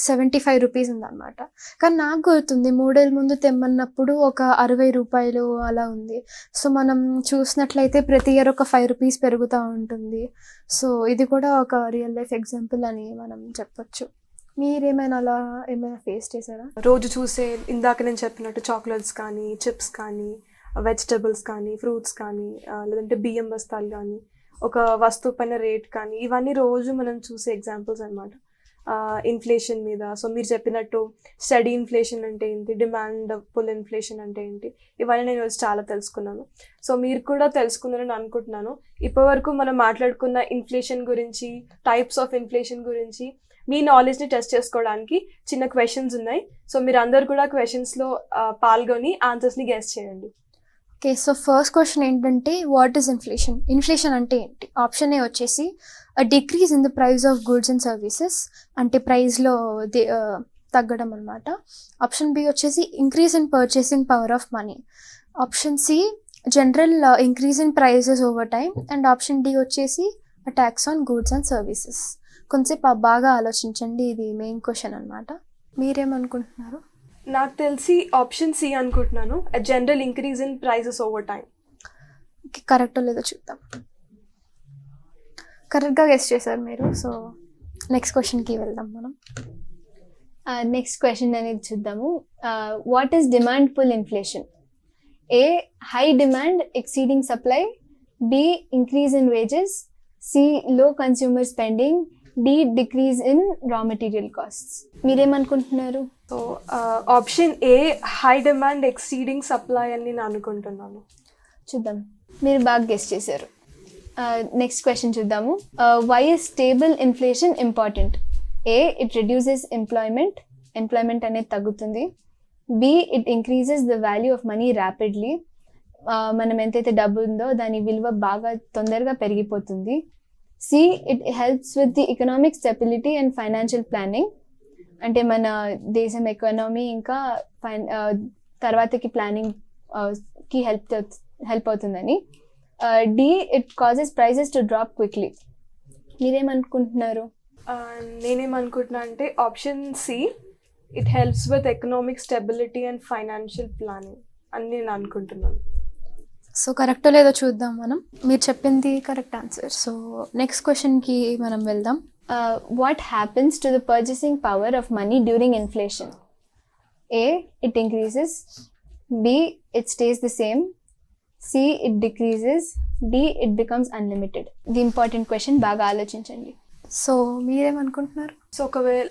75 రూపీస్ ఉందన్నమాట. కానీ నాకు గుర్తుంది 3 ఏళ్ళ ముందు తెమ్మన్నప్పుడు ఒక 60 రూపాయలు అలా ఉంది. సో మనం చూసినట్లయితే ప్రతి ఇయర్ ఒక 5 రూపీస్ పెరుగుతూ ఉంటుంది. సో ఇది కూడా ఒక రియల్ లైఫ్ ఎగ్జాంపుల్ అని మనం చెప్పొచ్చు. మీరేమైనా అలా ఏమైనా ఫేస్ చేశారా? రోజు చూసే ఇందాక నేను చెప్పినట్టు చాక్లెట్స్ కానీ చిప్స్ కానీ వెజిటబుల్స్ కానీ ఫ్రూట్స్ కానీ లేదంటే బియ్యం బస్తాలు కానీ ఒక వస్తువు పైన రేట్ కానీ ఇవన్నీ రోజు మనం చూసే ఎగ్జాంపుల్స్ అనమాట. ఇన్ఫ్లేషన్ మీద. సో మీరు చెప్పినట్టు స్టడీ ఇన్ఫ్లేషన్ అంటే ఏంటి, డిమాండ్ పుల్ ఇన్ఫ్లేషన్ అంటే ఏంటి, ఇవన్నీ నేను చాలా తెలుసుకున్నాను. సో మీరు కూడా తెలుసుకున్నారని అనుకుంటున్నాను. ఇప్పటివరకు మనం మాట్లాడుకున్న ఇన్ఫ్లేషన్ గురించి, టైప్స్ ఆఫ్ ఇన్ఫ్లేషన్ గురించి మీ నాలెడ్జ్ని టెస్ట్ చేసుకోవడానికి చిన్న క్వశ్చన్స్ ఉన్నాయి. సో మీరు అందరు కూడా క్వశ్చన్స్లో పాల్గొని ఆన్సర్స్ని గెస్ చేయండి. ఓకే, సో ఫస్ట్ క్వశ్చన్ ఏంటంటే వాట్ ఈస్ ఇన్ఫ్లేషన్? ఇన్ఫ్లేషన్ అంటే ఏంటి? ఆప్షన్ ఏ వచ్చేసి decrease in the price of goods and services, అంటే ప్రైస్లో తగ్గడం అనమాట. ఆప్షన్ బి వచ్చేసి increase in purchasing power of money. Option C general increase in prices over time. And option D వచ్చేసి tax on goods and services. కొంచెంసేపు బాగా ఆలోచించండి, ఇది మెయిన్ క్వశ్చన్ అనమాట. మీరేమనుకుంటున్నారు? నాకు తెలిసి ఆప్షన్ సి అనుకుంటున్నాను, general increase in prices over time. కరెక్టో లేదో చూద్దాం. కరెక్ట్గా గెస్ చేశారు మీరు. సో నెక్స్ట్ క్వశ్చన్కి వెళ్దాం మనం. నెక్స్ట్ క్వశ్చన్ అనేది చూద్దాము. What is demand pull inflation? A high demand exceeding supply, B increase in wages, C low consumer spending, D decrease in raw material costs. మీరేమనుకుంటున్నారు? So option A high demand exceeding supply అని నేను అనుకుంటున్నాను. చూద్దాం, మీరు బాగా గెస్ చేశారు. నెక్స్ట్ క్వశ్చన్ చూద్దాము. Why is stable inflation important? A it reduces employment అనేది తగ్గుతుంది. B it increases the value of money rapidly, మనం ఎంతైతే డబ్బు ఉందో దాని విలువ బాగా తొందరగా పెరిగిపోతుంది. C it helps with the economic stability and financial planning, అంటే మన దేశం ఎకానమీ ఇంకా తర్వాతకి ప్లానింగ్కి హెల్ప్ అవుతుందని. D it causes prices to drop quickly. మీరేమనుకుంటున్నారు? నేనేమనుకుంటున్నా అంటే option C it helps with economic stability and financial planning అని నేను అనుకుంటున్నాను. సో కరెక్టో లేదో చూద్దాం మనం. మీరు చెప్పింది కరెక్ట్ ఆన్సర్. సో నెక్స్ట్ క్వశ్చన్కి మనం వెళ్దాం. What happens to the purchasing power of money during inflation? A, it increases. B, it stays the same. C, it decreases. D, it becomes unlimited. The important question, బాగా ఆలోచించండి. సో మీరేమనుకుంటున్నారు? సో ఒకవేళ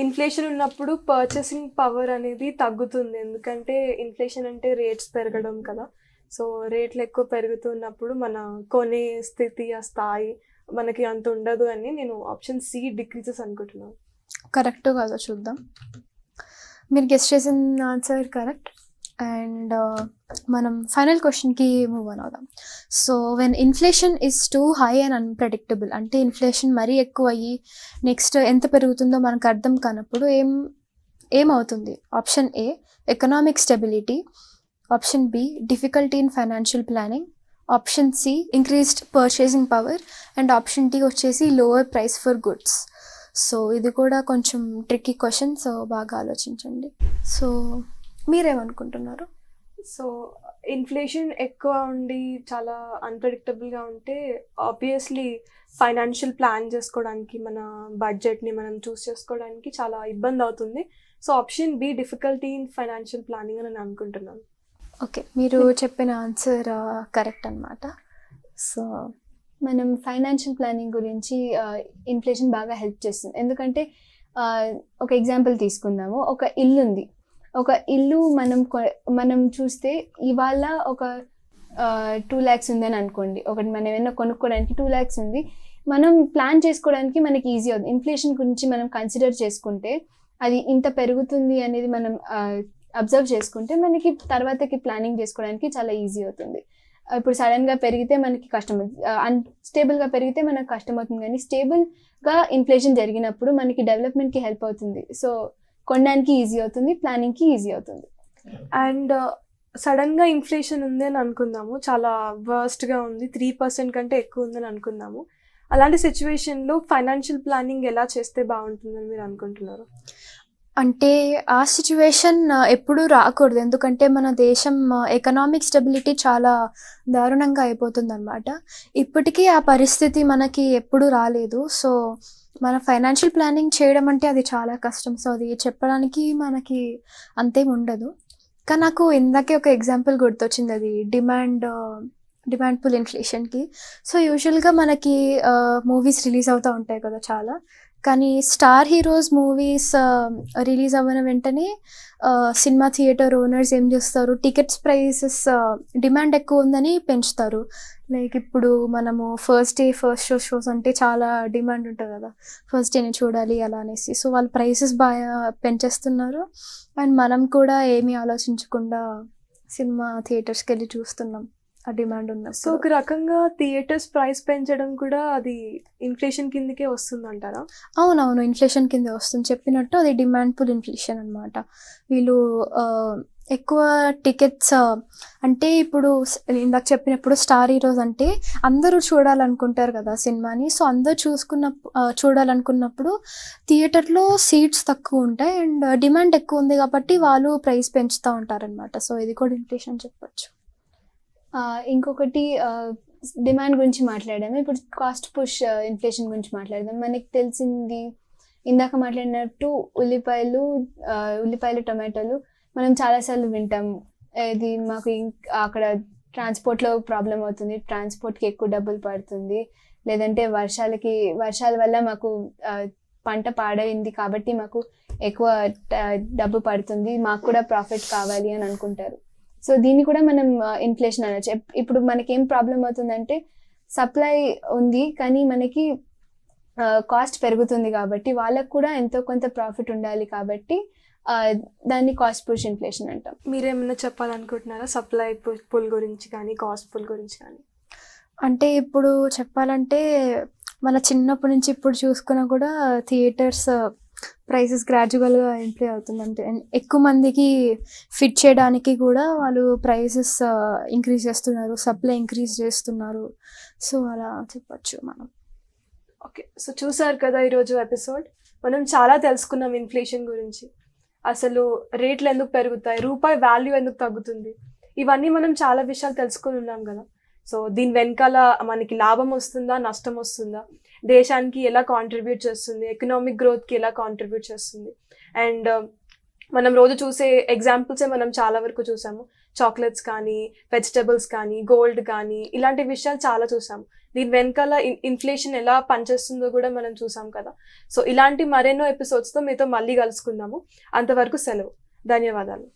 ఇన్ఫ్లేషన్ ఉన్నప్పుడు పర్చేసింగ్ పవర్ అనేది తగ్గుతుంది, ఎందుకంటే ఇన్ఫ్లేషన్ అంటే రేట్స్ పెరగడం కదా. సో రేట్లు ఎక్కువ పెరుగుతున్నప్పుడు మన కొనే స్థితి, ఆ స్థాయి మనకి అంత ఉండదు అని నేను ఆప్షన్ సి డిక్రీజెస్ అనుకుంటున్నాను. కరెక్ట్ కాదో చూద్దాం. మీరు గెస్ చేసిన ఆన్సర్ కరెక్ట్. అండ్ మనం ఫైనల్ క్వశ్చన్కి మూవ్ ఆన్ అవుదాం. So when inflation is two high and unpredictable, అంటే ఇన్ఫ్లేషన్ మరీ ఎక్కువ అయ్యి నెక్స్ట్ ఎంత పెరుగుతుందో మనకు అర్థం కానప్పుడు ఏమవుతుంది? Option A economic stability, option B difficulty in financial planning, option C increased purchasing power, and option D వచ్చేసి lower price for goods. So ఇది కూడా కొంచెం ట్రిక్కీ క్వశ్చన్, సో బాగా ఆలోచించండి. సో మీరేమనుకుంటున్నారు? సో ఇన్ఫ్లేషన్ ఎక్కువ ఉండి చాలా అన్ప్రెడిక్టబుల్గా ఉంటే ఆబ్వియస్లీ ఫైనాన్షియల్ ప్లాన్ చేసుకోవడానికి, మన బడ్జెట్ని మనం చూస్ చేసుకోవడానికి చాలా ఇబ్బంది అవుతుంది. So option B difficulty in financial planning అని నేను అనుకుంటున్నాను. ఓకే, మీరు చెప్పిన ఆన్సర్ కరెక్ట్ అనమాట. సో మనం ఫైనాన్షియల్ ప్లానింగ్ గురించి ఇన్ఫ్లేషన్ బాగా హెల్ప్ చేస్తుంది. ఎందుకంటే ఒక ఎగ్జాంపుల్ తీసుకుందాము. ఒక ఇల్లు ఉంది. ఒక ఇల్లు మనం చూస్తే ఇవాళ ఒక 2 lakhs ఉందని అనుకోండి. ఒకటి మనం ఏమైనా కొనుక్కోవడానికి 2 lakhs ఉంది. మనం ప్లాన్ చేసుకోవడానికి మనకి ఈజీ అవుతుంది. ఇన్ఫ్లేషన్ గురించి మనం కన్సిడర్ చేసుకుంటే అది ఇంత పెరుగుతుంది అనేది మనం అబ్జర్వ్ చేసుకుంటే మనకి తర్వాతకి ప్లానింగ్ చేసుకోవడానికి చాలా ఈజీ అవుతుంది. ఇప్పుడు సడన్గా పెరిగితే మనకి కష్టం అవుతుంది, అన్స్టేబుల్గా పెరిగితే మనకు కష్టం అవుతుంది. కానీ స్టేబుల్గా ఇన్ఫ్లేషన్ జరిగినప్పుడు మనకి డెవలప్మెంట్కి హెల్ప్ అవుతుంది. సో కొనడానికి ఈజీ అవుతుంది, ప్లానింగ్కి ఈజీ అవుతుంది. అండ్ సడన్గా ఇన్ఫ్లేషన్ ఉంది అని అనుకుందాము, చాలా వర్స్ట్గా ఉంది, 3% కంటే ఎక్కువ ఉందని అనుకుందాము. అలాంటి సిచ్యువేషన్లో ఫైనాన్షియల్ ప్లానింగ్ ఎలా చేస్తే బాగుంటుందని మీరు అనుకుంటున్నారు? అంటే ఆ సిచ్యువేషన్ ఎప్పుడూ రాకూడదు, ఎందుకంటే మన దేశం ఎకనామిక్ స్టెబిలిటీ చాలా దారుణంగా అయిపోతుంది అనమాట. ఇప్పటికీ ఆ పరిస్థితి మనకి ఎప్పుడూ రాలేదు. సో మన ఫైనాన్షియల్ ప్లానింగ్ చేయడం అంటే అది చాలా కష్టం. సో అది చెప్పడానికి మనకి అంతేం ఉండదు. కానీ నాకు ఇందాకే ఒక ఎగ్జాంపుల్ గుర్తొచ్చింది, అది డిమాండ్ పుల్ ఇన్ఫ్లేషన్కి. సో యూజువల్గా మనకి మూవీస్ రిలీజ్ అవుతూ ఉంటాయి కదా చాలా. కానీ స్టార్ హీరోస్ మూవీస్ రిలీజ్ అవ్వన వెంటనే సినిమా థియేటర్ ఓనర్స్ ఏం చేస్తారు, టికెట్స్ ప్రైసెస్ డిమాండ్ ఎక్కువ ఉందని పెంచుతారు. లైక్ ఇప్పుడు మనము ఫస్ట్ షోస్ అంటే చాలా డిమాండ్ ఉంటుంది కదా, ఫస్ట్ డేనే చూడాలి అలా అనేసి. సో వాళ్ళు ప్రైసెస్ బాగా పెంచేస్తున్నారు. అండ్ మనం కూడా ఏమీ ఆలోచించకుండా సినిమా థియేటర్స్కి వెళ్ళి చూస్తున్నాం ఆ డిమాండ్ ఉన్న. సో ఒక రకంగా థియేటర్స్ ప్రైస్ పెంచడం కూడా అది ఇన్ఫ్లేషన్ కిందకే వస్తుంది అంటారా? అవునవును, ఇన్ఫ్లేషన్ కిందే వస్తుంది. చెప్పినట్టు అది డిమాండ్ పుల్ ఇన్ఫ్లేషన్ అనమాట. వీళ్ళు ఎక్కువ టికెట్స్ అంటే ఇప్పుడు ఇందాక చెప్పినప్పుడు స్టార్ హీరోస్ అంటే అందరూ చూడాలనుకుంటారు కదా సినిమాని. సో అందరూ చూడాలనుకున్నప్పుడు థియేటర్లో సీట్స్ తక్కువ ఉంటాయి అండ్ డిమాండ్ ఎక్కువ ఉంది కాబట్టి వాళ్ళు ప్రైస్ పెంచుతూ ఉంటారనమాట. సో ఇది కూడా ఇన్ఫ్లేషన్ చెప్పచ్చు. ఇంకొకటి డిమాండ్ గురించి మాట్లాడాము, ఇప్పుడు కాస్ట్ పుష్ ఇన్ఫ్లేషన్ గురించి మాట్లాడదాం. మనకి తెలిసింది ఇందాక మాట్లాడినట్టు ఉల్లిపాయలు టొమాటోలు మనం చాలాసార్లు వింటాము. ఇది మాకు అక్కడ ట్రాన్స్పోర్ట్లో ప్రాబ్లం అవుతుంది, ట్రాన్స్పోర్ట్కి ఎక్కువ డబ్బులు పడుతుంది, లేదంటే వర్షాల వల్ల మాకు పంట పాడైంది కాబట్టి మాకు ఎక్కువ డబ్బు పడుతుంది, మాకు కూడా ప్రాఫిట్ కావాలి అని అనుకుంటారు. సో దీన్ని కూడా మనం ఇన్ఫ్లేషన్ అనొచ్చు. ఇప్పుడు మనకేం ప్రాబ్లం అవుతుందంటే సప్లై ఉంది కానీ మనకి కాస్ట్ పెరుగుతుంది కాబట్టి వాళ్ళకు కూడా ఎంతో కొంత ప్రాఫిట్ ఉండాలి కాబట్టి దాన్ని కాస్ట్ పుష్ ఇన్ఫ్లేషన్ అంటాం. మీరేమైనా చెప్పాలనుకుంటున్నారా సప్లై పుల్ గురించి కానీ కాస్ట్ పుల్ గురించి కానీ? అంటే ఇప్పుడు చెప్పాలంటే మన చిన్నప్పటి నుంచి ఇప్పుడు చూసుకున్నా కూడా థియేటర్స్ ప్రైసెస్ గ్రాడ్యువల్గా ఇంప్రూవ్ అవుతుంది. అంటే ఎక్కువ మందికి ఫిట్ చేయడానికి కూడా వాళ్ళు ప్రైసెస్ ఇంక్రీజ్ చేస్తున్నారు, సప్లై ఇంక్రీజ్ చేస్తున్నారు. సో అలా చెప్పచ్చు మనం. ఓకే, సో చూసారు కదా ఈరోజు ఎపిసోడ్. మనం చాలా తెలుసుకున్నాం ఇన్ఫ్లేషన్ గురించి. అసలు రేట్లు ఎందుకు పెరుగుతాయి, రూపాయి వాల్యూ ఎందుకు తగ్గుతుంది, ఇవన్నీ మనం చాలా విషయాలు తెలుసుకుని ఉన్నాం కదా. సో దీని వెనకాల మనకి లాభం వస్తుందా, నష్టం వస్తుందా, దేశానికి ఎలా కాంట్రిబ్యూట్ చేస్తుంది, ఎకనామిక్ గ్రోత్కి ఎలా కాంట్రిబ్యూట్ చేస్తుంది. అండ్ మనం రోజు చూసే ఎగ్జాంపుల్సే మనం చాలా వరకు చూసాము. చాక్లెట్స్ కానీ, వెజిటబుల్స్ కానీ, గోల్డ్ కానీ, ఇలాంటి విషయాలు చాలా చూసాము. దీని వెనకాల ఇన్ఫ్లేషన్ ఎలా పనిచేస్తుందో కూడా మనం చూసాం కదా. సో ఇలాంటి మరెన్నో ఎపిసోడ్స్తో మీతో మళ్ళీ కలుసుకుందాము. అంతవరకు సెలవు. ధన్యవాదాలు.